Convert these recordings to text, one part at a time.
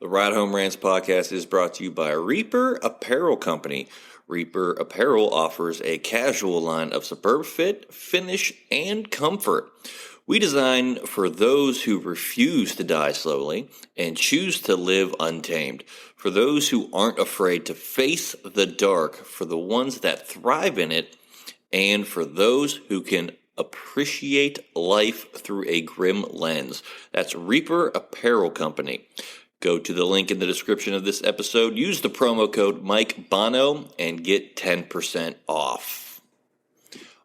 The Ride Home Rants podcast is brought to you by Reaper Apparel Company. Reaper Apparel offers a casual line of superb fit, finish, and comfort. We design for those who refuse to die slowly and choose to live untamed. For those who aren't afraid to face the dark, for the ones that thrive in it, and for those who can appreciate life through a grim lens. That's Reaper Apparel Company. Go to the link in the description of this episode, use the promo code MikeBono, and get 10% off.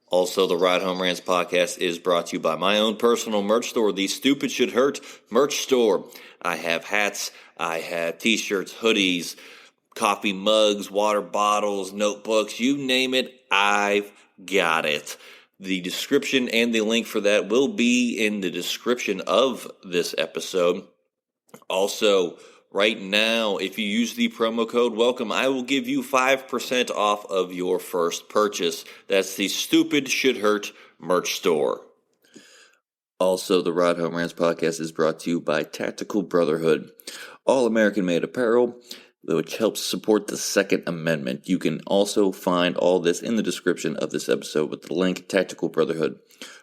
Also, the Ride Home Rants podcast is brought to you by my own personal merch store, the Stupid Should Hurt merch store. I have hats, I have t-shirts, hoodies, coffee mugs, water bottles, notebooks, you name it, I've got it. The description and the link for that will be in the description of this episode. Also, right now, if you use the promo code WELCOME, I will give you 5% off of your first purchase. That's the Stupid Should Hurt merch store. Also, the Ride Home Rants podcast is brought to you by Tactical Brotherhood, all American-made apparel, which helps support the Second Amendment. You can also find all this in the description of this episode with the link, Tactical Brotherhood.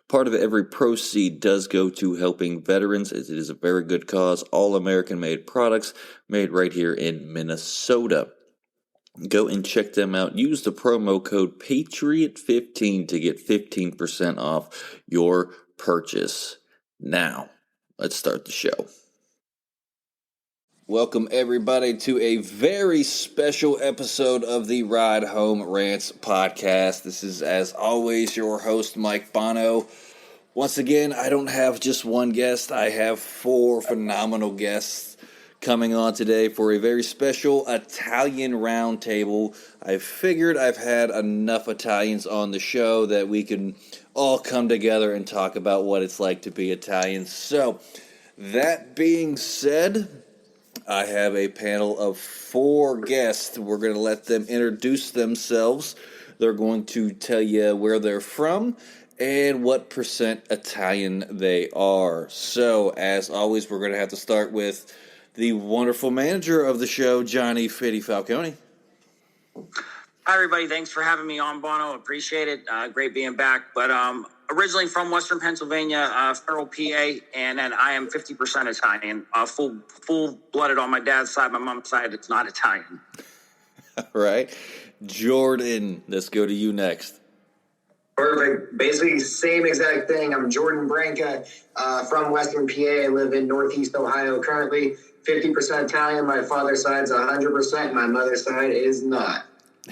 Part of every proceed does go to helping veterans, as it is a very good cause. All American-made products made right here in Minnesota. Go and check them out. Use the promo code PATRIOT15 to get 15% off your purchase. Now, let's start the show. Welcome, everybody, to a very special episode of the Ride Home Rants podcast. This is, as always, your host, Mike Bono. Once again, I don't have just one guest. I have four phenomenal guests coming on today for a very special Italian roundtable. I figured I've had enough Italians on the show that we can all come together and talk about what it's like to be Italian. So, that being said, I have a panel of four guests. We're going to let them introduce themselves. They're going to tell you where they're from and what percent Italian they are. So, as always, we're going to have to start with the wonderful manager of the show, Johnny Fiddy Falconi. Hi, everybody. Thanks for having me on, Bono. Appreciate it. Great being back. But originally from Western Pennsylvania, Farrell, PA, and then I am 50% Italian. Full-blooded on my dad's side. My mom's side, it's not Italian. All right. Jordan, let's go to you next. Perfect. Basically, same exact thing. I'm Jordan Branca from Western PA. I live in Northeast Ohio currently. 50% Italian. My father's side is 100%. My mother's side is not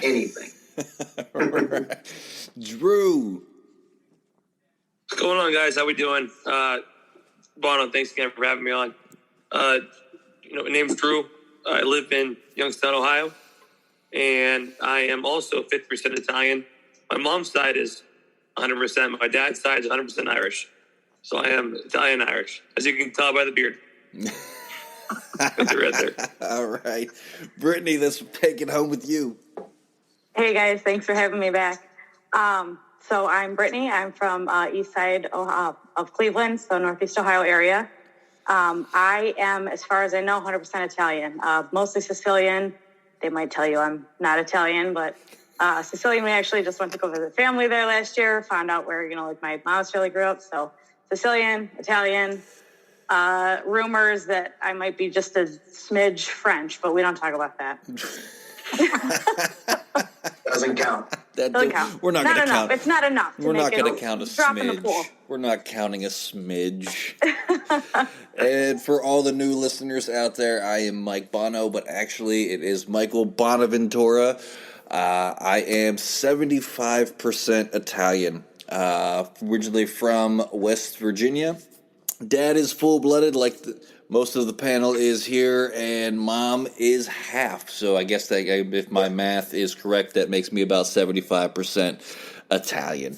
anything. Right. Drew. What's going on, guys? How we doing? Bono, thanks again for having me on. My name's Drew. I live in Youngstown, Ohio, and I am also 50% Italian. My mom's side is 100%. My dad's side is 100% Irish. So I am Italian-Irish, as you can tell by the beard. Got the red there. All right. Brittany, let's take it home with you. Hey, guys. Thanks for having me back. So I'm Brittany. I'm from east side of Cleveland, so Northeast Ohio area. I am, as far as I know, 100% Italian, mostly Sicilian. They might tell you I'm not Italian, but Sicilian. We actually just went to go visit family there last year, found out where, my mom's family grew up. So Sicilian, Italian, rumors that I might be just a smidge French, but we don't talk about that. Doesn't count. Doesn't count. We're not going to count. It's not enough. We're not going to count a smidge. We're not counting a smidge. And for all the new listeners out there, I am Mike Bono, but actually it is Michael Bonaventura. I am 75% Italian, originally from West Virginia. Dad is full-blooded, like most of the panel is here, and Mom is half. So I guess that if my math is correct, that makes me about 75% Italian.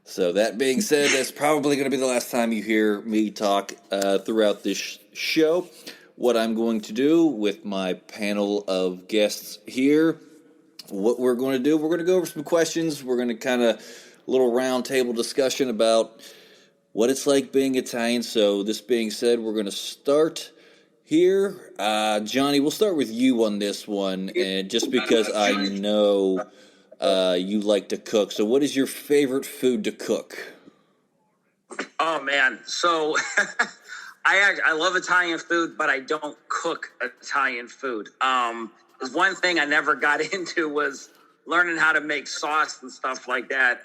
So that being said, that's probably going to be the last time you hear me talk throughout this show. What I'm going to do with my panel of guests here, what we're going to do, we're going to go over some questions. We're going to kind of a little round table discussion about what it's like being Italian. So this being said, we're going to start Here, Johnny, we'll start with you on this one, and just because I know you like to cook. So what is your favorite food to cook? Oh man, so I love Italian food, but I don't cook Italian food. There's one thing I never got into was learning how to make sauce and stuff like that.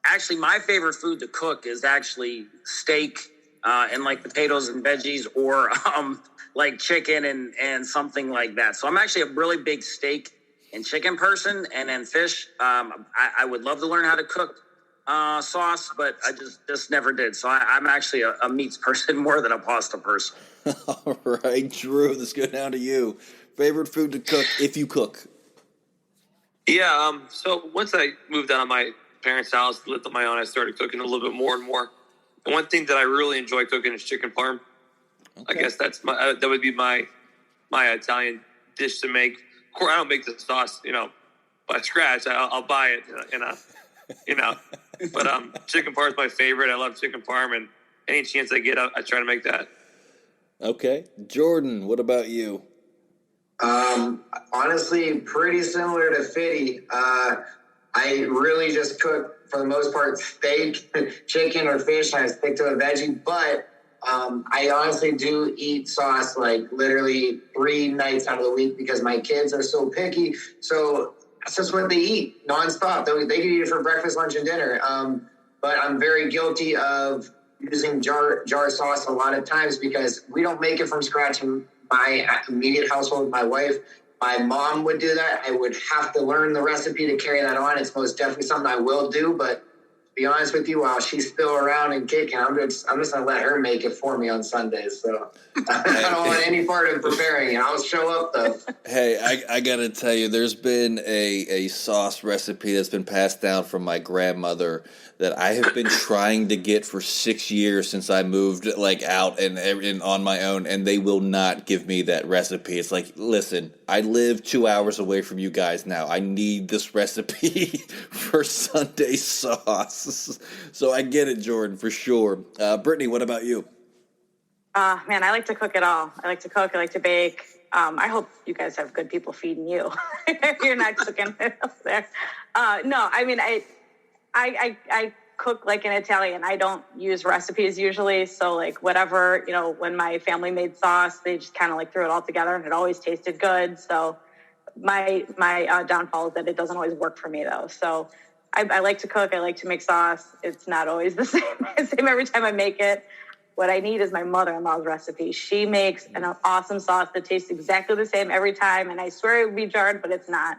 Actually, my favorite food to cook is actually steak and like potatoes and veggies, or like chicken and something like that. So I'm actually a really big steak and chicken person, and then fish. I would love to learn how to cook sauce, but I just never did. So I'm actually a meats person more than a pasta person. All right, Drew, let's go down to you. Favorite food to cook if you cook? Yeah. So once I moved out of my parents' house, lived on my own, I started cooking a little bit more and more. And one thing that I really enjoy cooking is chicken parm. Okay. I guess that would be my Italian dish to make. Of course, I don't make the sauce, by scratch. I'll buy it, But chicken parm is my favorite. I love chicken parm, and any chance I get, I try to make that. Okay, Jordan, what about you? Honestly, pretty similar to Fiddy. I really just cook, for the most part, steak, chicken, or fish. I stick to a veggie, but I honestly do eat sauce like literally 3 nights out of the week because my kids are so picky. So that's just what they eat nonstop. They can eat it for breakfast, lunch, and dinner. But I'm very guilty of using jar sauce a lot of times because we don't make it from scratch in my immediate household. My wife, my mom would do that. I would have to learn the recipe to carry that on. It's most definitely something I will do, but to be honest with you, while she's still around and kicking, I'm just going to let her make it for me on Sundays. So I don't want any part of preparing it. I'll show up though. Hey, I got to tell you, there's been a sauce recipe that's been passed down from my grandmother that I have been trying to get for 6 years since I moved out and on my own, and they will not give me that recipe. It's like, listen, I live 2 hours away from you guys now. I need this recipe for Sunday sauce. So I get it, Jordan, for sure. Brittany, what about you? Man, I like to cook it all. I like to cook. I like to bake. I hope you guys have good people feeding you. You're not cooking up there. No, I mean, I cook like an Italian. I don't use recipes usually. So like whatever, when my family made sauce, they just kind of threw it all together and it always tasted good. So my downfall is that it doesn't always work for me though. So I like to cook. I like to make sauce. It's not always the same every time I make it. What I need is my mother-in-law's recipe. She makes an awesome sauce that tastes exactly the same every time. And I swear it would be jarred, but it's not.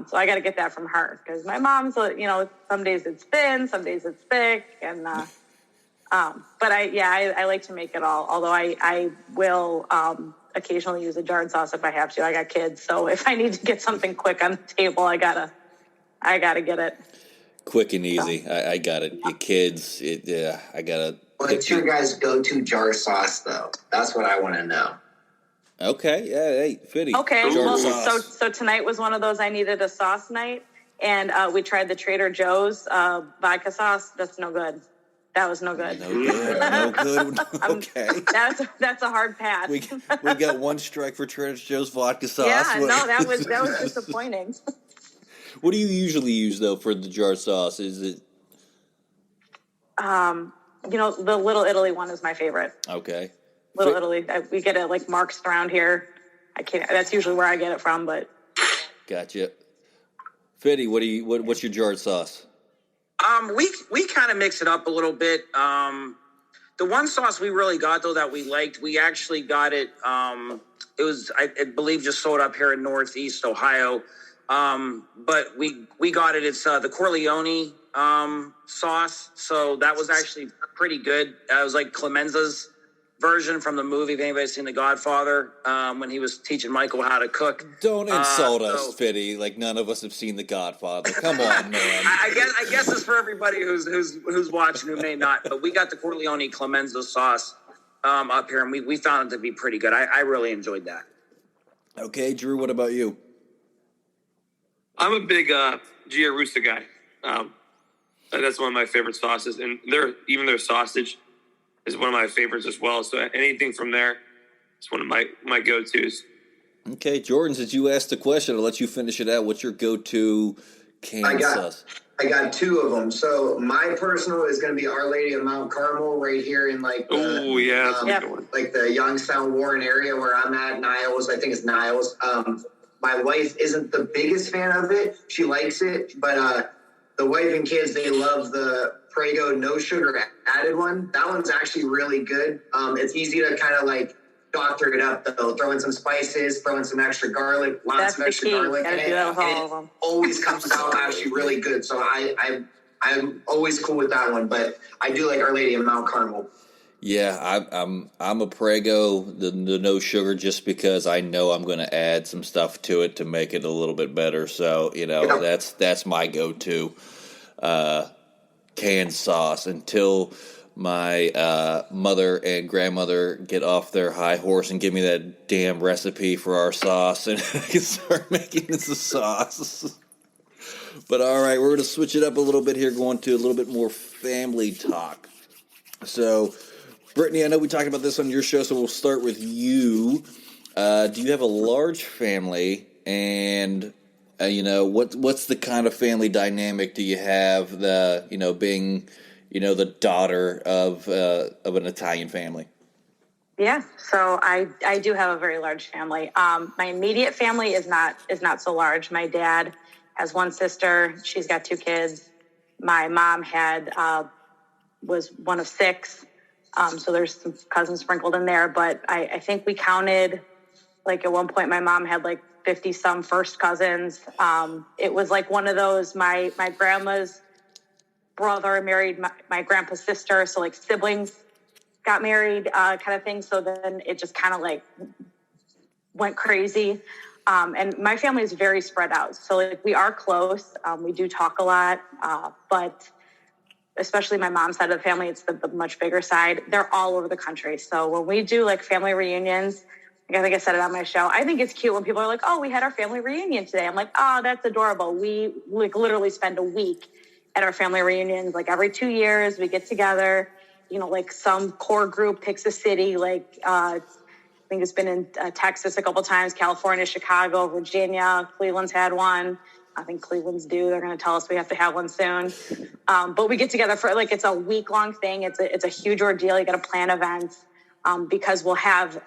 So I got to get that from her because my mom's, some days it's thin, some days it's thick. And, but I like to make it all. Although I will occasionally use a jarred sauce if I have to. I got kids. So if I need to get something quick on the table, I gotta get it. Quick and easy. So, I got it. Your kids, I got to. What's your guys' go-to jar sauce, though? That's what I want to know. Okay, yeah, hey, Fiddy. Okay, so tonight was one of those I needed a sauce night, and we tried the Trader Joe's vodka sauce. That's no good. That was no good. No good. Okay. That's a hard pass. We got one strike for Trader Joe's vodka sauce. Yeah, no, that was disappointing. What do you usually use though for the jar sauce? Is it? The Little Italy one is my favorite. Okay. Little Italy. We get it like Mark's around here. That's usually where I get it from, but. Gotcha. Fiddy, what's your jarred sauce? We kind of mix it up a little bit. The one sauce we really got though that we liked, we actually got it. It was, I believe, just sold up here in Northeast Ohio. But we got it. It's the Corleone sauce. So that was actually pretty good. It was like Clemenza's version from the movie. If anybody's seen The Godfather, when he was teaching Michael how to cook. Don't insult us, Fiddy. Like none of us have seen The Godfather. Come on, man. I guess it's for everybody who's watching who may not. But we got the Corleone Clemenza sauce up here, and we found it to be pretty good. I really enjoyed that. Okay, Drew. What about you? I'm a big Giarusa guy. That's one of my favorite sauces, and their sausage is one of my favorites as well. So anything from there, It's one of my go-tos. Okay, Jordan, since you asked the question, I'll let you finish it out. What's your go-to canned sauce? I got two of them. So my personal is going to be Our Lady of Mount Carmel right here in like like the Youngstown Warren area where I'm at, Niles. I think it's Niles. My wife isn't the biggest fan of it. She likes it, but the wife and kids, they love the Prego no sugar added one. That one's actually really good. It's easy to kind of like doctor it up though. Throw in some spices, throw in some extra garlic, lots of extra garlic in it. And it always comes out actually really good. So I'm always cool with that one. But I do like Our Lady of Mount Carmel. Yeah, I'm a Prego, the no sugar, just because I know I'm going to add some stuff to it to make it a little bit better. So that's my go-to canned sauce until my mother and grandmother get off their high horse and give me that damn recipe for our sauce, and I can start making this a sauce. But all right, we're going to switch it up a little bit here, going to a little bit more family talk. So, Brittany, I know we talked about this on your show, so we'll start with you. Do you have a large family, and what's the kind of family dynamic do you have? Being the daughter of an Italian family. Yeah, so I do have a very large family. My immediate family is not so large. My dad has one sister. She's got 2 kids. My mom was one of 6. So there's some cousins sprinkled in there. But I think we counted, like at one point, my mom had like 50 some first cousins. It was like one of those, my grandma's brother married my grandpa's sister. So like siblings got married kind of thing. So then it just kind of like went crazy. And my family is very spread out. So like we are close. We do talk a lot, but especially my mom's side of the family, it's the much bigger side. They're all over the country. So when we do like family reunions, I think I said it on my show, I think it's cute when people are like, oh, we had our family reunion today. I'm like, oh, that's adorable. We like literally spend a week at our family reunions. Like every 2 years we get together, like some core group picks a city. Like I think it's been in Texas a couple times, California, Chicago, Virginia, Cleveland's had one. I think Cleveland's due. They're going to tell us we have to have one soon. But we get together for like, it's a week-long thing. It's a huge ordeal. You got to plan events because we'll have,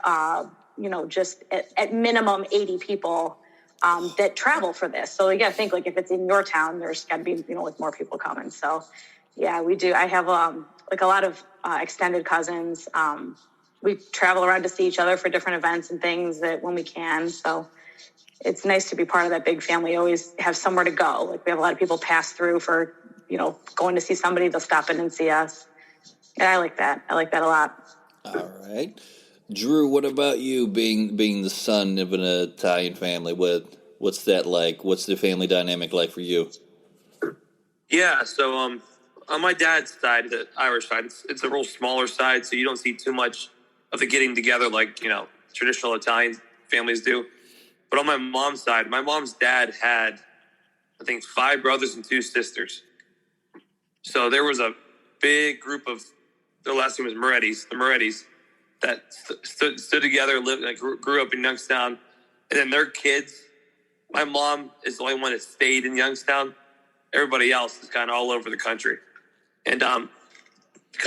just at minimum 80 people that travel for this. So you got to think like if it's in your town, there's got to be, like more people coming. So yeah, we do. I have like a lot of extended cousins. We travel around to see each other for different events and things that when we can. So it's nice to be part of that big family. Always have somewhere to go. Like we have a lot of people pass through for, going to see somebody. They'll stop in and see us. And I like that. I like that a lot. All right. Drew, what about you being the son of an Italian family? What's that like? What's the family dynamic like for you? Yeah. So, on my dad's side, the Irish side, it's a real smaller side. So you don't see too much of the getting together like, traditional Italian families do. But on my mom's side, my mom's dad had, I think, 5 brothers and 2 sisters. So there was a big group of, their last name was the Morettis, that stood together, lived, like, grew up in Youngstown. And then their kids, my mom is the only one that stayed in Youngstown. Everybody else is kind of all over the country. And kind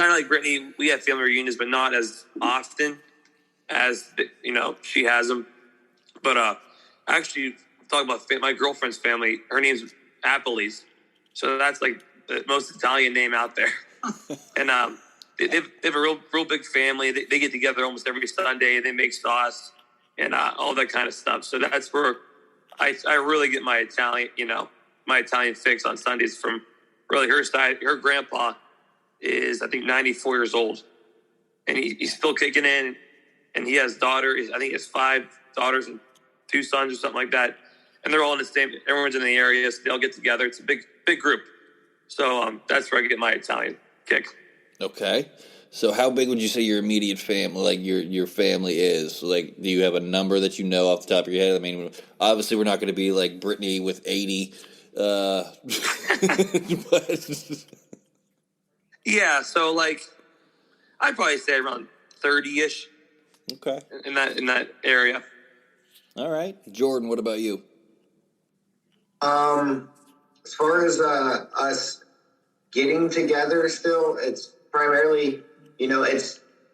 of like Brittany, we have family reunions, but not as often as, she has them. But actually, talking about my girlfriend's family, her name's Appleys. So that's like the most Italian name out there. And they have a real big family. They get together almost every Sunday. They make sauce and all that kind of stuff. So that's where I really get my Italian fix on Sundays from really her side. Her grandpa is, I think, 94 years old. And he's still kicking in. And he has daughters. I think he has 5 daughters and 2 sons or something like that. And they're all in the same, everyone's in the area, so they all get together. It's a big group. So that's where I get my Italian kick. Okay. So how big would you say your immediate family, like your family is? Like, do you have a number that you know off the top of your head? I mean, obviously we're not going to be like Brittany with 80. But yeah, so like, I'd probably say around 30-ish. Okay. in that area. All right. Jordan, what about you? As far as us getting together still, it's primarily, I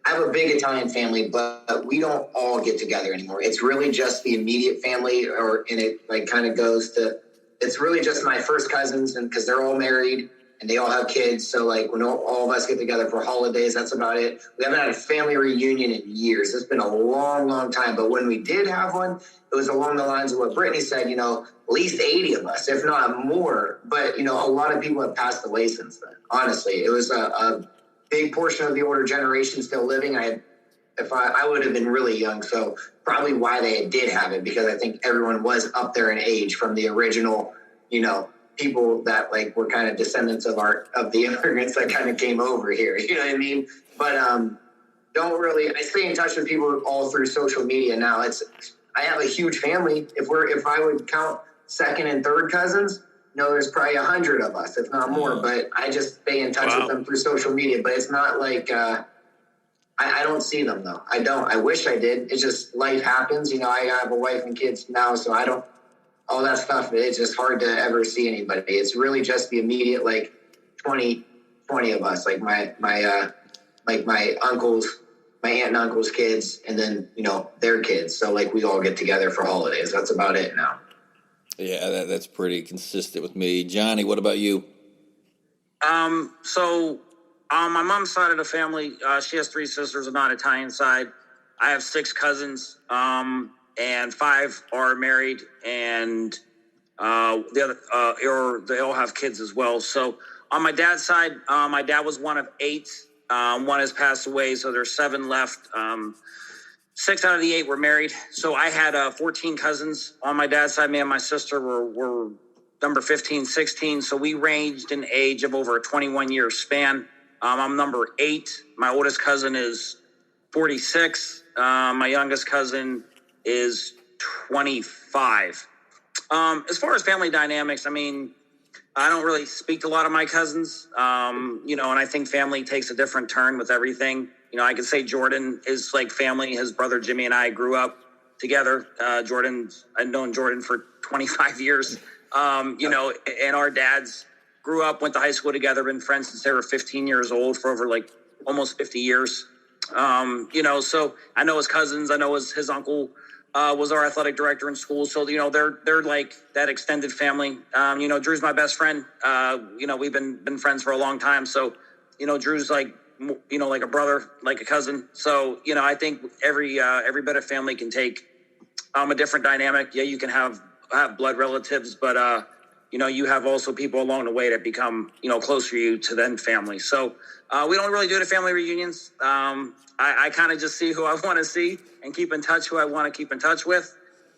have a big Italian family, but we don't all get together anymore. It's really just the immediate family, and it like kind of goes to, it's really just my first cousins, and because they're all married and they all have kids. So like when all of us get together for holidays, that's about it. We haven't had a family reunion in years. It's been a long, long time. But when we did have one, it was along the lines of what Brittany said, at least 80 of us, if not more. But, a lot of people have passed away since then. Honestly, it was a big portion of the older generation still living. I would have been really young. So probably why they did have it, because I think everyone was up there in age from the original, people that like were kind of descendants of the immigrants that kind of came over here. You know what I mean? But I stay in touch with people all through social media now. I have a huge family. If I would count second and third cousins, there's probably 100 of us, if not more. But I just stay in touch with them through social media. But it's not like I don't see them though. I don't. I wish I did. It's just life happens. I have a wife and kids now, so I don't. All that stuff. It's just hard to ever see anybody. It's really just the immediate, like 20 of us, like my uncles. My aunt and uncle's kids, and then, their kids. So, like, we all get together for holidays. That's about it now. Yeah, that's pretty consistent with me. Johnny, what about you? So, my mom's side of the family, she has 3 sisters on the Italian side. I have 6 cousins, and 5 are married, and the other, they all have kids as well. So, on my dad's side, my dad was one of 8. One has passed away, so there's 7 left. 6 out of the 8 were married. So I had 14 cousins on my dad's side. Me and my sister were number 15, 16. So we ranged in age of over a 21-year span. I'm number 8. My oldest cousin is 46. My youngest cousin is 25. As far as family dynamics, I don't really speak to a lot of my cousins, and I think family takes a different turn with everything. I could say Jordan is like family. His brother Jimmy and I grew up together. I've known Jordan for 25 years, and our dads grew up, went to high school together, been friends since they were 15 years old for over like almost 50 years. So I know his cousins. I know his uncle was our athletic director in school. So, they're like that extended family. Drew's my best friend. We've been friends for a long time. So, Drew's like, like a brother, like a cousin. So, I think every bit of family can take a different dynamic. Yeah, you can have blood relatives, but, you have also people along the way that become, closer to you to then family. So we don't really do the family reunions. I kind of just see who I want to see and keep in touch who I want to keep in touch with.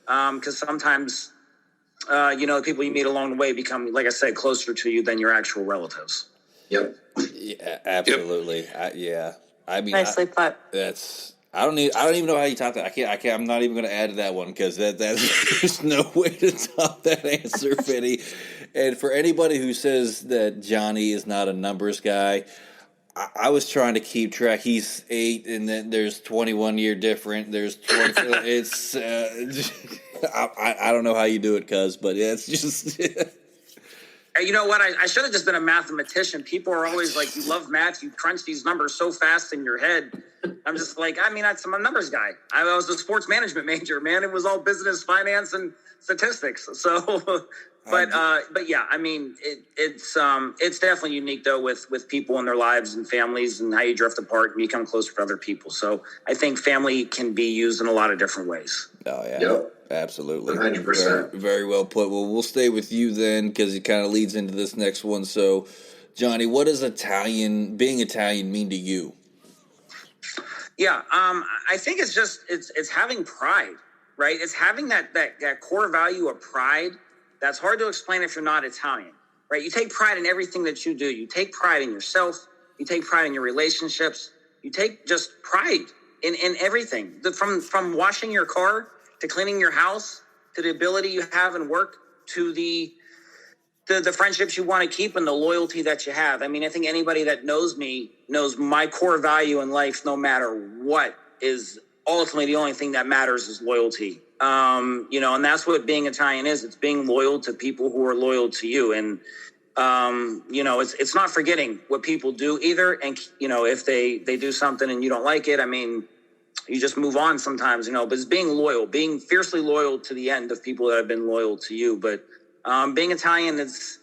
Because sometimes, the people you meet along the way become, like I said, closer to you than your actual relatives. Yep. Yeah, absolutely. Yep. Nicely put. I don't even know how you top that. I can't. I'm not even going to add to that one because there's no way to top that answer, Fiddy. And for anybody who says that Johnny is not a numbers guy, I was trying to keep track. He's 8, and then there's 21 year different. There's 20. It's I don't know how you do it, cuz, but it's just. You know what? I should have just been a mathematician. People are always like, you love math. You crunch these numbers so fast in your head. I'm just like, I'm a numbers guy. I was a sports management major, man. It was all business, finance, and statistics. So, but yeah, it's definitely unique though with people in their lives and families and how you drift apart and become closer to other people. So I think family can be used in a lot of different ways. Oh yeah. Yep. Absolutely. 100%. Very well put. Well, we'll stay with you then because it kind of leads into this next one. So, Johnny, what does being Italian mean to you? Yeah, I think it's having pride, right? It's having that core value of pride that's hard to explain if you're not Italian, right? You take pride in everything that you do. You take pride in yourself. You take pride in your relationships. You take just pride in everything. From washing your car to cleaning your house, to the ability you have in work, to the friendships you want to keep and the loyalty that you have. I think anybody that knows me knows my core value in life, no matter what, is ultimately the only thing that matters is loyalty. And that's what being Italian is. It's being loyal to people who are loyal to you. And, it's not forgetting what people do either. And, if they do something and you don't like it, I mean, you just move on sometimes, but it's being loyal, being fiercely loyal to the end of people that have been loyal to you. But being Italian, it's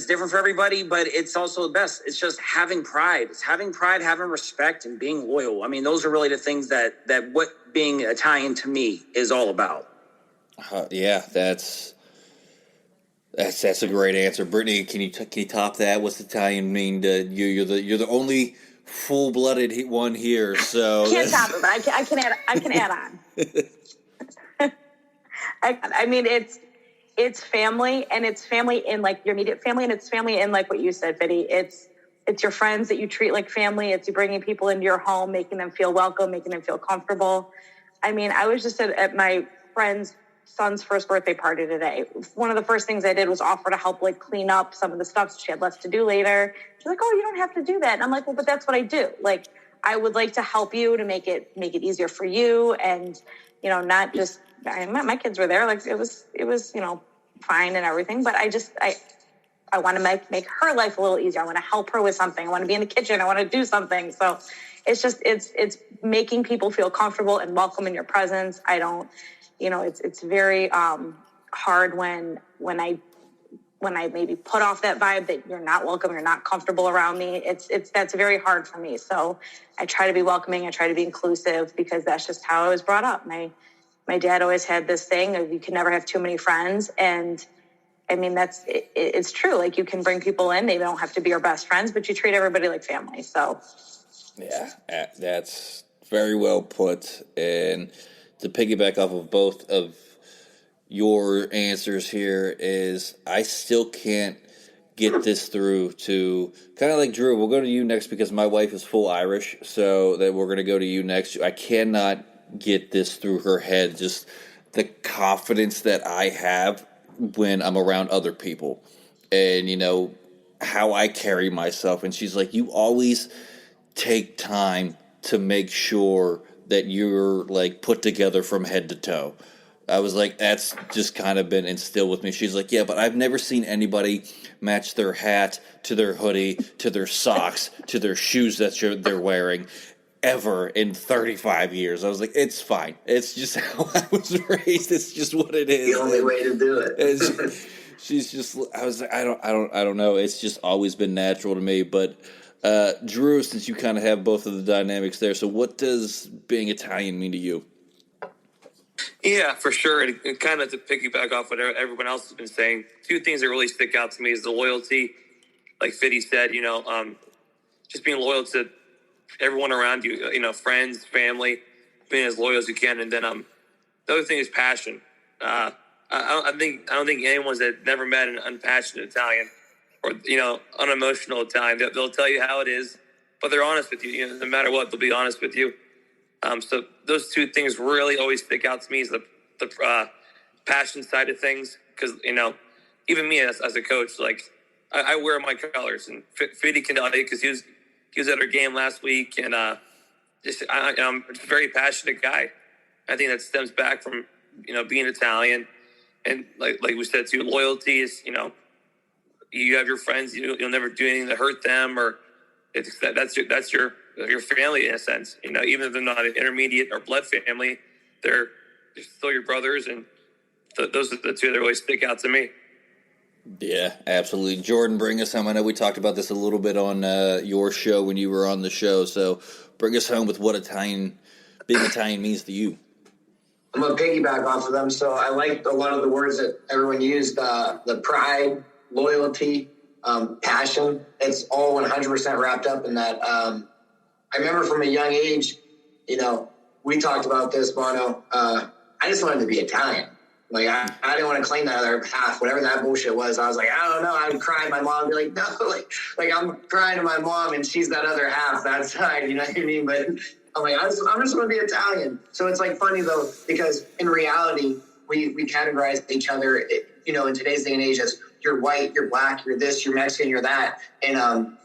different for everybody, but it's also the best. It's just having pride. It's having pride, having respect, and being loyal. I mean, those are really the things that what being Italian to me is all about. Yeah, that's a great answer, Brittany. Can you top that? What's Italian mean to you? You're the only full-blooded one here, so can't top it, but I can add on. I mean, it's family, and it's family in like your immediate family, and it's family in like what you said, Fiddy. It's your friends that you treat like family. It's you bringing people into your home, making them feel welcome, making them feel comfortable. I mean, I was just at my friend's son's first birthday party today. One of the first things I did was offer to help like clean up some of the stuff so she had less to do later. She's like, "Oh, you don't have to do that." And I'm like, "Well, but that's what I do. Like, I would like to help you to make it easier for you, and not just." My kids were there. Like it was fine and everything, but I want to make her life a little easier. I want to help her with something. I want to be in the kitchen. I want to do something. So it's making people feel comfortable and welcome in your presence. I don't, it's very hard when I maybe put off that vibe that you're not welcome, you're not comfortable around me. That's very hard for me. So I try to be welcoming. I try to be inclusive because that's just how I was brought up. My dad always had this thing of you can never have too many friends. And I mean, it's true. Like you can bring people in, they don't have to be your best friends, but you treat everybody like family. So yeah, that's very well put. And to piggyback off of both of your answers here is I still can't get this through to kind of like Drew. We'll go to you next because my wife is full Irish. So that we're going to go to you next. I cannot get this through her head, just the confidence that I have when I'm around other people and how I carry myself. And she's like, you always take time to make sure that you're like put together from head to toe. I was like, that's just kind of been instilled with me. She's like, yeah, but I've never seen anybody match their hat to their hoodie, to their socks, to their shoes that they're wearing ever in 35 years. I was like, it's fine. It's just how I was raised. It's just what it is. The only way to do it. She's just, I was like, I don't know. It's just always been natural to me. But Drew, since you kind of have both of the dynamics there, so what does being Italian mean to you? Yeah, for sure. And kind of to piggyback off what everyone else has been saying, two things that really stick out to me is the loyalty. Like Fiddy said, just being loyal to everyone around you, friends, family, being as loyal as you can. And then the other thing is passion. I don't think anyone's that never met an unpassionate Italian or unemotional Italian. They'll tell you how it is, but they're honest with you. No matter what, they'll be honest with you. So those two things really always stick out to me is the passion side of things. Because even me as a coach, like I wear my colors, and Fiddy can tell you because he was at our game last week, and I'm a very passionate guy. I think that stems back from being Italian, and like we said too, loyalty is you have your friends, you'll never do anything to hurt them, or that's your family in a sense. Even if they're not an intermediate or blood family, they're still your brothers, and those are the two that really stick out to me. Yeah, absolutely. Jordan, bring us home. I know we talked about this a little bit on your show when you were on the show, so bring us home with what being Italian means to you. I'm going to piggyback off of them. So I liked a lot of the words that everyone used, the pride, loyalty, passion. It's all 100% wrapped up in that. I remember from a young age, we talked about this, Bono. I just wanted to be Italian. Like, I didn't want to claim that other half, whatever that bullshit was. I was like, I don't know. I would cry. My mom would be like, no, like I'm crying to my mom and she's that other half, that side, you know what I mean? But I'm like, I'm just going to be Italian. So it's like funny though, because in reality, we categorize each other, in today's day and age as you're white, you're black, you're this, you're Mexican, you're that. And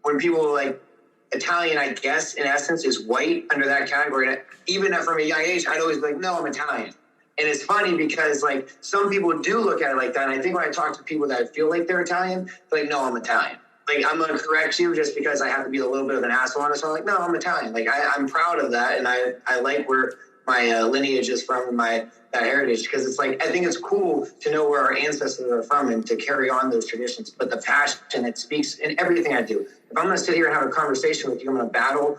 when people like, Italian, I guess, in essence, is white under that category. And even from a young age, I'd always be like, no, I'm Italian. And it's funny because, like, some people do look at it like that. And I think when I talk to people that feel like they're Italian, they're like, no, I'm Italian. Like, I'm going to correct you just because I have to be a little bit of an asshole on it. So I'm like, no, I'm Italian. Like, I'm proud of that. And I like where my lineage is from, that heritage, because it's like, I think it's cool to know where our ancestors are from and to carry on those traditions. But the passion that speaks in everything I do. If I'm going to sit here and have a conversation with you, I'm going to battle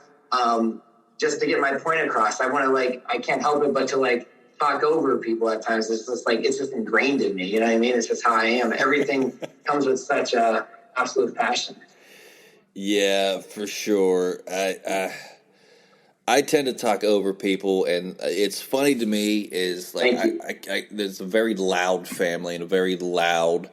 just to get my point across. I want to, like, I can't help it but to, like, talk over people at times. It's just like, it's just ingrained in me. You know what I mean? It's just how I am. Everything comes with such absolute passion. Yeah, for sure. I tend to talk over people, and it's funny to me is like there's a very loud family and a very loud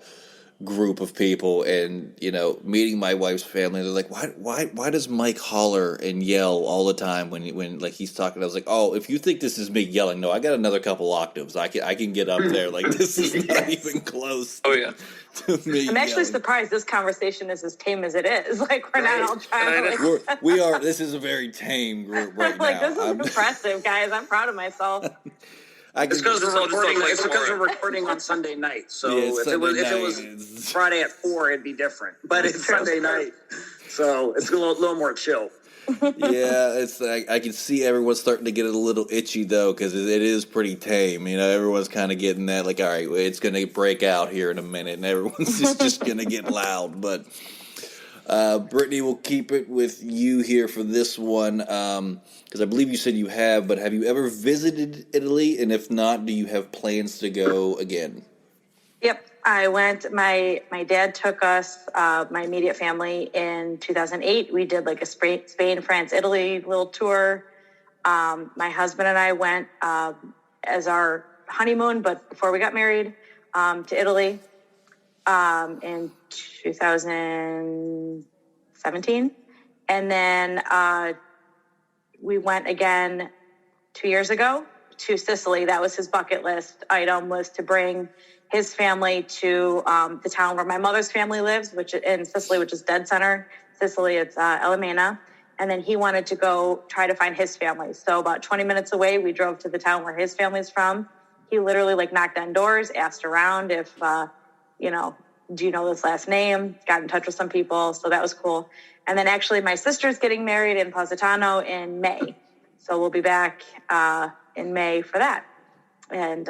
group of people, and meeting my wife's family, they're like, why does Mike holler and yell all the time when like he's talking? I was like, oh, if you think this is me yelling, no, I got another couple octaves. I can get up there. Like, this is not even close. Oh yeah. To me I'm actually yelling. surprised this conversation is as tame as it is. Like, we're not all trying to We are. This is a very tame group right like, now. this is impressive, guys. I'm proud of myself. It's because we're recording on Sunday night. So Yeah, if it was Friday at 4, it'd be different. But it's Sunday night, so it's a little more chill. Yeah, it's like I can see everyone's starting to get a little itchy though, because it is pretty tame. Everyone's kind of getting that, like, all right, it's going to break out here in a minute, and everyone's just going to get loud. But Brittany, we'll keep it with you here for this one, because I believe you said you have. But have you ever visited Italy? And if not, do you have plans to go again? Yep, I went. My dad took us, my immediate family, in 2008. We did like a Spain, France, Italy little tour. My husband and I went as our honeymoon, but before we got married, to Italy in 2017. And then we went again 2 years ago to Sicily. That was his bucket list item, was to bring his family to the town where my mother's family lives, which in Sicily, which is dead center Sicily. It's Elamena. And then he wanted to go try to find his family. So about 20 minutes away, we drove to the town where his family's from. He literally knocked on doors, asked around if, do you know this last name? Got in touch with some people. So that was cool. And then actually my sister's getting married in Positano in May. So we'll be back in May for that. And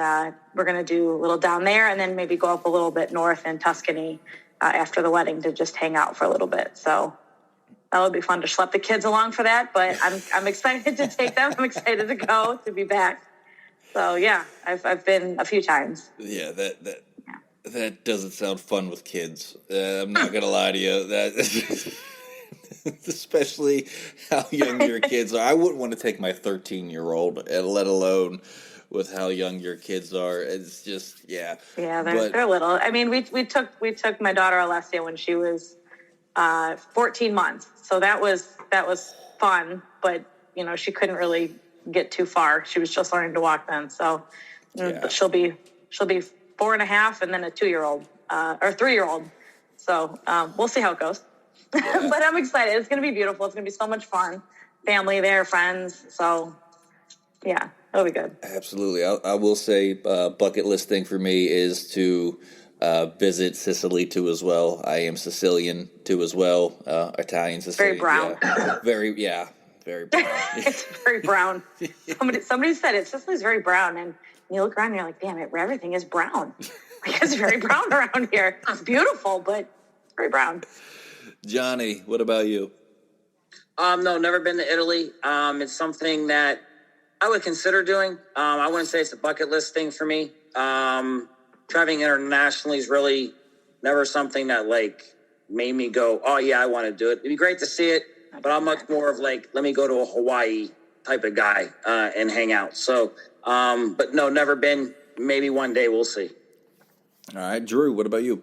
we're going to do a little down there and then maybe go up a little bit north in Tuscany after the wedding to just hang out for a little bit. So that would be fun to schlep the kids along for that. But I'm excited to take them. I'm excited to go, to be back. So, yeah, I've been a few times. Yeah, that doesn't sound fun with kids. I'm not going to lie to you. That especially how young your kids are. I wouldn't want to take my 13-year-old, let alone with how young your kids are. It's just, yeah. Yeah, they're little. I mean, we took my daughter Alessia when she was 14 months. So that was fun, but she couldn't really get too far. She was just learning to walk then. So she'll be 4.5 and then a 2-year-old or 3-year-old. So we'll see how it goes. Yeah. But I'm excited. It's going to be beautiful. It's going to be so much fun. Family there, friends. So yeah, it'll be good. Absolutely. I will say bucket list thing for me is to visit Sicily too as well. I am Sicilian too as well. Italian Sicilian. Very brown. Yeah. Very brown. It's very brown. Somebody said it. Sicily's very brown, and you look around and you're like, damn it, everything is brown. It's very brown around here. It's beautiful, but it's very brown. Johnny, what about you? No, never been to Italy. It's something that I would consider doing. I wouldn't say it's a bucket list thing for me. Traveling internationally is really never something that made me go, oh yeah, I want to do it. It'd be great to see it, but I'm much more of let me go to a Hawaii type of guy and hang out. So, but no, never been. Maybe one day, we'll see. All right, Drew, what about you?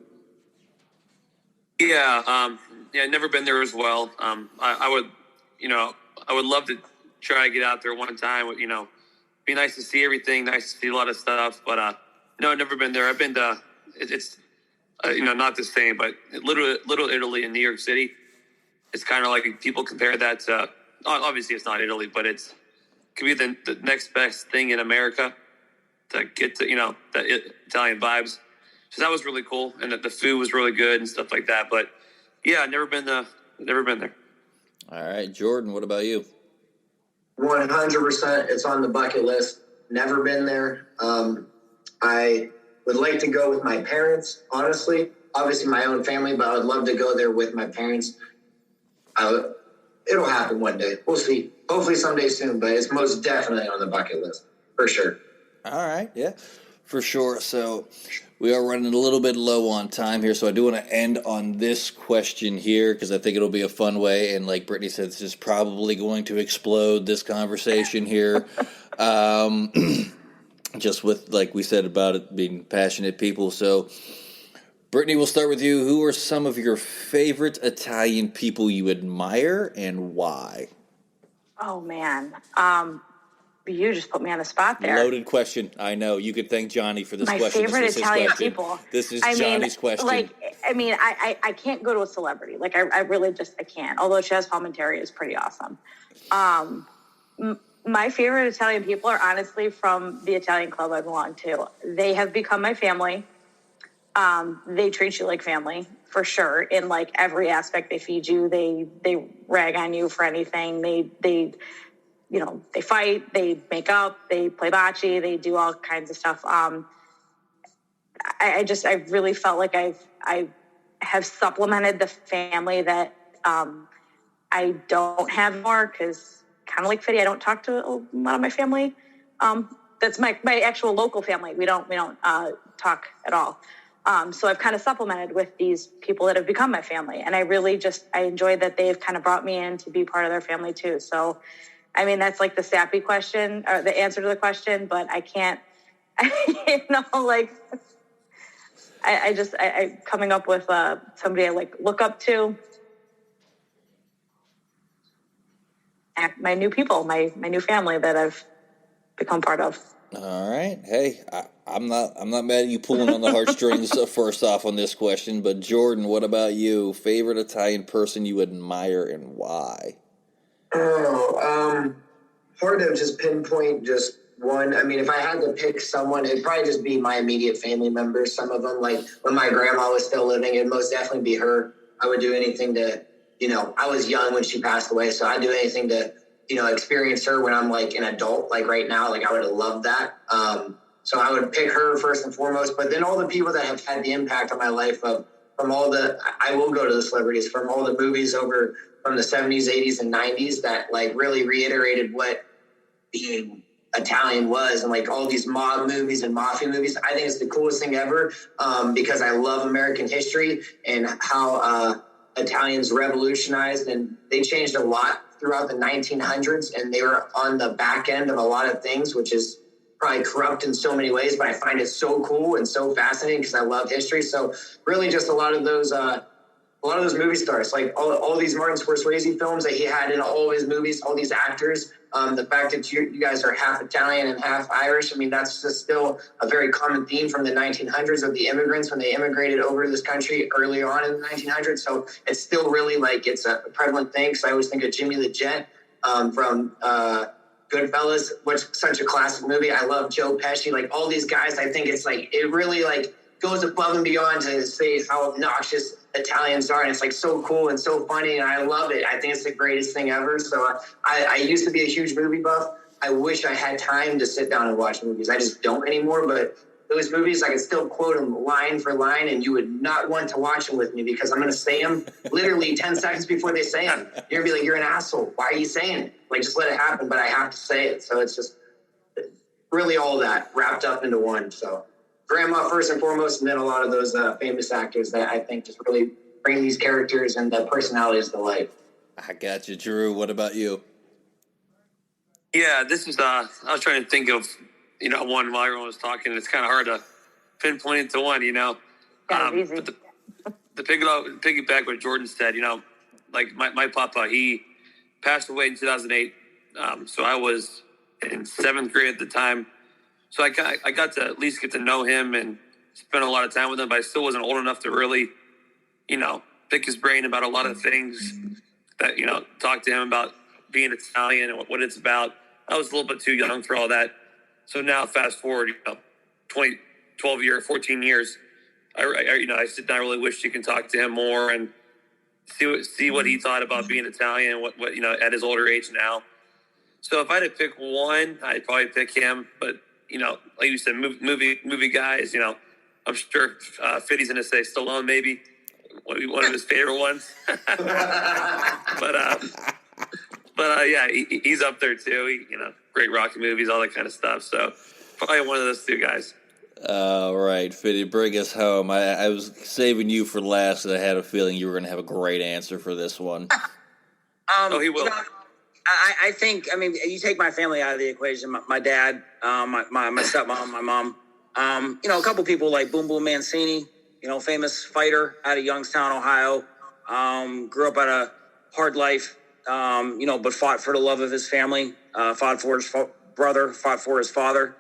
Yeah, never been there as well. I would love to try to get out there one time. Be nice to see everything, nice to see a lot of stuff. But no, never been there. I've been to it's not the same, but Little Italy in New York City. it's kind of like people compare that to, obviously it's not Italy, but it could be the next best thing in America to get to, the Italian vibes. So that was really cool. And the food was really good and stuff like that. But yeah, never been there. All right, Jordan, what about you? 100%. It's on the bucket list. Never been there. I would like to go with my parents, honestly. Obviously, my own family, but I would love to go there with my parents. It'll happen one day. We'll see. Hopefully someday soon, but it's most definitely on the bucket list, for sure. All right, yeah, for sure. So we are running a little bit low on time here, so I do want to end on this question here because I think it'll be a fun way. And like Brittany said, this is probably going to explode this conversation here. Just with, like we said, about it being passionate people. So, Brittany, we'll start with you. Who are some of your favorite Italian people you admire and why? Oh, man. You just put me on the spot there. Loaded question. I know. You could thank Johnny for this My question. favorite Italian people. This is Johnny's question. I can't go to a celebrity. Like, I really just, I can't. Although Chaz Palminteri is pretty awesome. My favorite Italian people are honestly from the Italian club I belong to. They have become my family. They treat you like family, for sure, in like every aspect. They feed you. They rag on you for anything. They fight, they make up, they play bocce, they do all kinds of stuff. I really felt like I have supplemented the family that I don't have more, because kind of like Fiddy, I don't talk to a lot of my family. That's my actual local family. We don't talk at all. So I've kind of supplemented with these people that have become my family, and I really I enjoy that they've kind of brought me in to be part of their family too. So, I mean, that's like the sappy question, or the answer to the question, but I can't, I coming up with somebody I look up to. My new people, my new family that I've become part of. All right. Hey, I'm not mad at you pulling on the heartstrings first off on this question, but Jordan, what about you? Favorite Italian person you admire and why? Hard to just pinpoint just one. I mean, if I had to pick someone, it'd probably just be my immediate family members. Some of them, like when my grandma was still living, it'd most definitely be her. I would do anything to, I was young when she passed away, so I'd do anything to, experience her when I'm like an adult, like right now. Like I would have loved that. So I would pick her first and foremost, but then all the people that have had the impact on my life I will go to the celebrities, from all the movies over from the 70s, 80s, and 90s that like really reiterated what being Italian was, and like all these mob movies and mafia movies. I think it's the coolest thing ever, because I love American history and how Italians revolutionized, and they changed a lot throughout the 1900s, and they were on the back end of a lot of things, which is probably corrupt in so many ways, but I find it so cool and so fascinating because I love history. So really just a lot of those movie stars, like all these Martin Scorsese films that he had in all of his movies, all these actors, the fact that you guys are half Italian and half Irish, I mean, that's just still a very common theme from the 1900s of the immigrants when they immigrated over to this country early on in the 1900s. So it's still really like it's a prevalent thing. So I always think of Jimmy the Jet from Goodfellas, which is such a classic movie. I love Joe Pesci, like all these guys. I think it's like it really like goes above and beyond to say how obnoxious Italians are, and it's like so cool and so funny, and I love it. I think it's the greatest thing ever. So I used to be a huge movie buff. I wish I had time to sit down and watch movies. I just don't anymore, but those movies, I can still quote them line for line, and you would not want to watch them with me because I'm going to say them literally 10 seconds before they say them. You're going to be like, you're an asshole. Why are you saying it? Like, just let it happen, but I have to say it. So it's just really all that wrapped up into one. So grandma first and foremost, and then a lot of those famous actors that I think just really bring these characters and the personalities to life. I got you, Drew. What about you? Yeah, this is, I was trying to think of, one while everyone was talking. It's kind of hard to pinpoint it to one, Easy. But the piggyback what Jordan said, like my papa, he passed away in 2008. So I was in 7th grade at the time. So I got to at least get to know him and spend a lot of time with him, but I still wasn't old enough to really, pick his brain about a lot of things that, talk to him about being Italian and what it's about. I was a little bit too young for all that. So now fast forward, 14 years, I sit down, I really wish you can talk to him more and see what he thought about being Italian, what at his older age now. So if I had to pick one, I'd probably pick him. But like you said, movie guys. I'm sure Fiddy's gonna say Stallone, maybe one of his favorite ones. but yeah, he's up there too. Great Rocky movies, all that kind of stuff. So probably one of those two guys. All right, Fiddy, bring us home. I was saving you for last, and I had a feeling you were going to have a great answer for this one. He will. I think, you take my family out of the equation. My dad, my stepmom, my mom. A couple people like Boom Boom Mancini, famous fighter out of Youngstown, Ohio. Grew up at a hard life, but fought for the love of his family. Fought for his brother, fought for his father.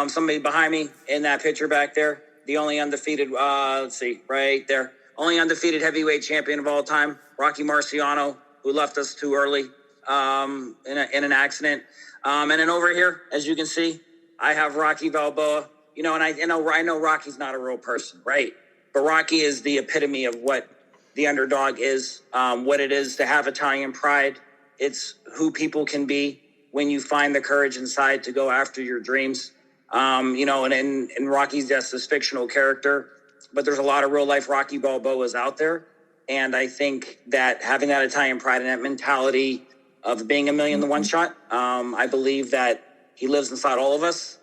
Somebody behind me in that picture back there, the only undefeated, right there, only undefeated heavyweight champion of all time, Rocky Marciano, who left us too early in an accident. And then over here, as you can see, I have Rocky Balboa. And I know Rocky's not a real person, right? But Rocky is the epitome of what the underdog is, what it is to have Italian pride. It's who people can be when you find the courage inside to go after your dreams. And Rocky's just this fictional character, but there's a lot of real life Rocky Balboas out there. And I think that having that Italian pride and that mentality of being a million to one shot, I believe that he lives inside all of us.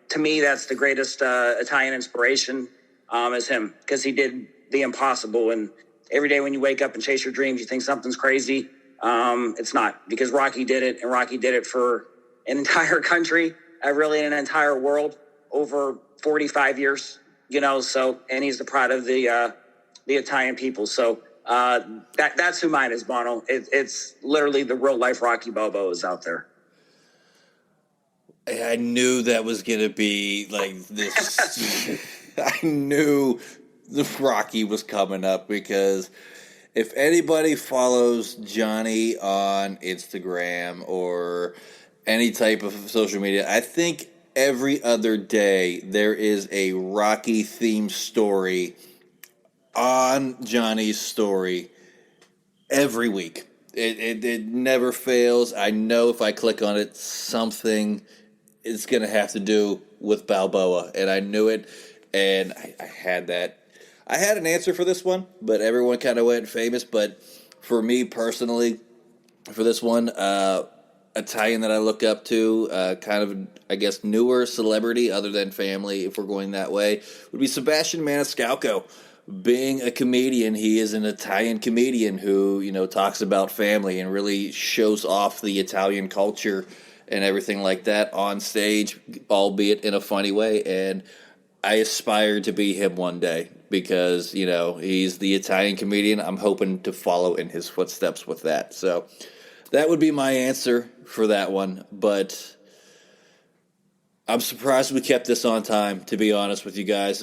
To me, that's the greatest Italian inspiration is him, because he did the impossible. And every day when you wake up and chase your dreams, you think something's crazy. It's not, because Rocky did it, and Rocky did it for an entire country, really an entire world over 45 years, and he's the pride of the Italian people. So that's who mine is, Bono. It's literally the real life Rocky Balboas out there. I knew that was going to be like this. I knew the Rocky was coming up, because if anybody follows Johnny on Instagram or any type of social media, I think every other day there is a Rocky themed story on Johnny's story every week. It never fails. I know if I click on it, something is going to have to do with Balboa, and I knew it, and I had that. I had an answer for this one, but everyone kind of went famous. But for me personally, for this one, Italian that I look up to, kind of, I guess, newer celebrity other than family, if we're going that way, would be Sebastian Maniscalco. Being a comedian, he is an Italian comedian who, talks about family and really shows off the Italian culture and everything like that on stage, albeit in a funny way. And I aspire to be him one day, because, he's the Italian comedian. I'm hoping to follow in his footsteps with that. So that would be my answer for that one. But I'm surprised we kept this on time, to be honest with you guys.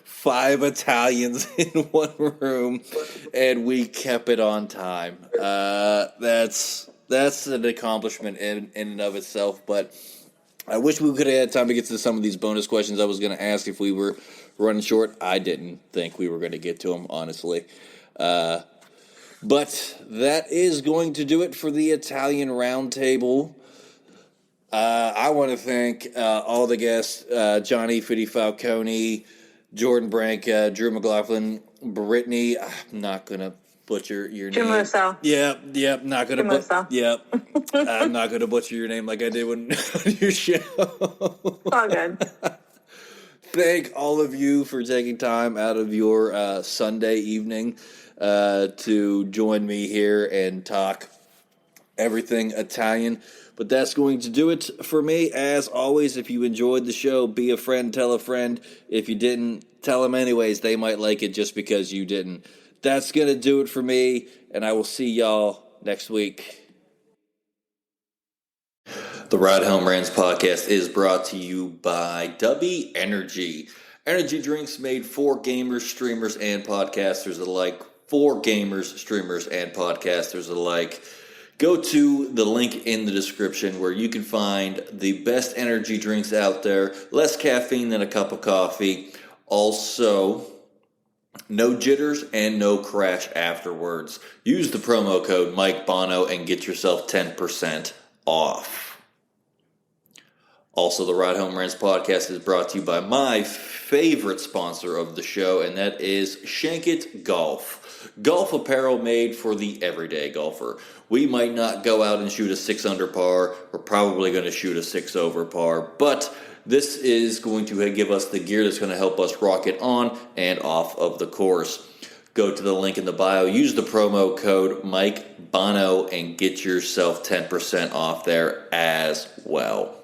5 Italians in one room, and we kept it on time. That's an accomplishment in and of itself. But I wish we could have had time to get to some of these bonus questions I was going to ask if we were running short. I didn't think we were going to get to them, honestly. But that is going to do it for the Italian Roundtable. I want to thank all the guests, Johnny, Fiddy, Falconi, Jordan Branca, Drew Mclaughin, Brittany. I'm not going to butcher your name. Gimouso. Yep, not going to butcher. Yep, I'm not going to butcher your name like I did on your show. All good. Thank all of you for taking time out of your Sunday evening to join me here and talk everything Italian. But that's going to do it for me. As always, if you enjoyed the show, be a friend, tell a friend. If you didn't, tell them anyways. They might like it just because you didn't. That's going to do it for me, and I will see y'all next week. The Ride Home Rants podcast is brought to you by Dubby Energy. Energy drinks made for gamers, streamers, and podcasters alike. For gamers, streamers, and podcasters alike. Go to the link in the description where you can find the best energy drinks out there. Less caffeine than a cup of coffee. Also, no jitters and no crash afterwards. Use the promo code Mike Bono and get yourself 10% off. Also, the Ride Home Rants podcast is brought to you by my favorite sponsor of the show, and that is Shankit Golf. Golf apparel made for the everyday golfer. We might not go out and shoot a 6 under par. We're probably going to shoot a 6 over par, but this is going to give us the gear that's going to help us rock it on and off of the course. Go to the link in the bio, use the promo code Mike Bono, and get yourself 10% off there as well.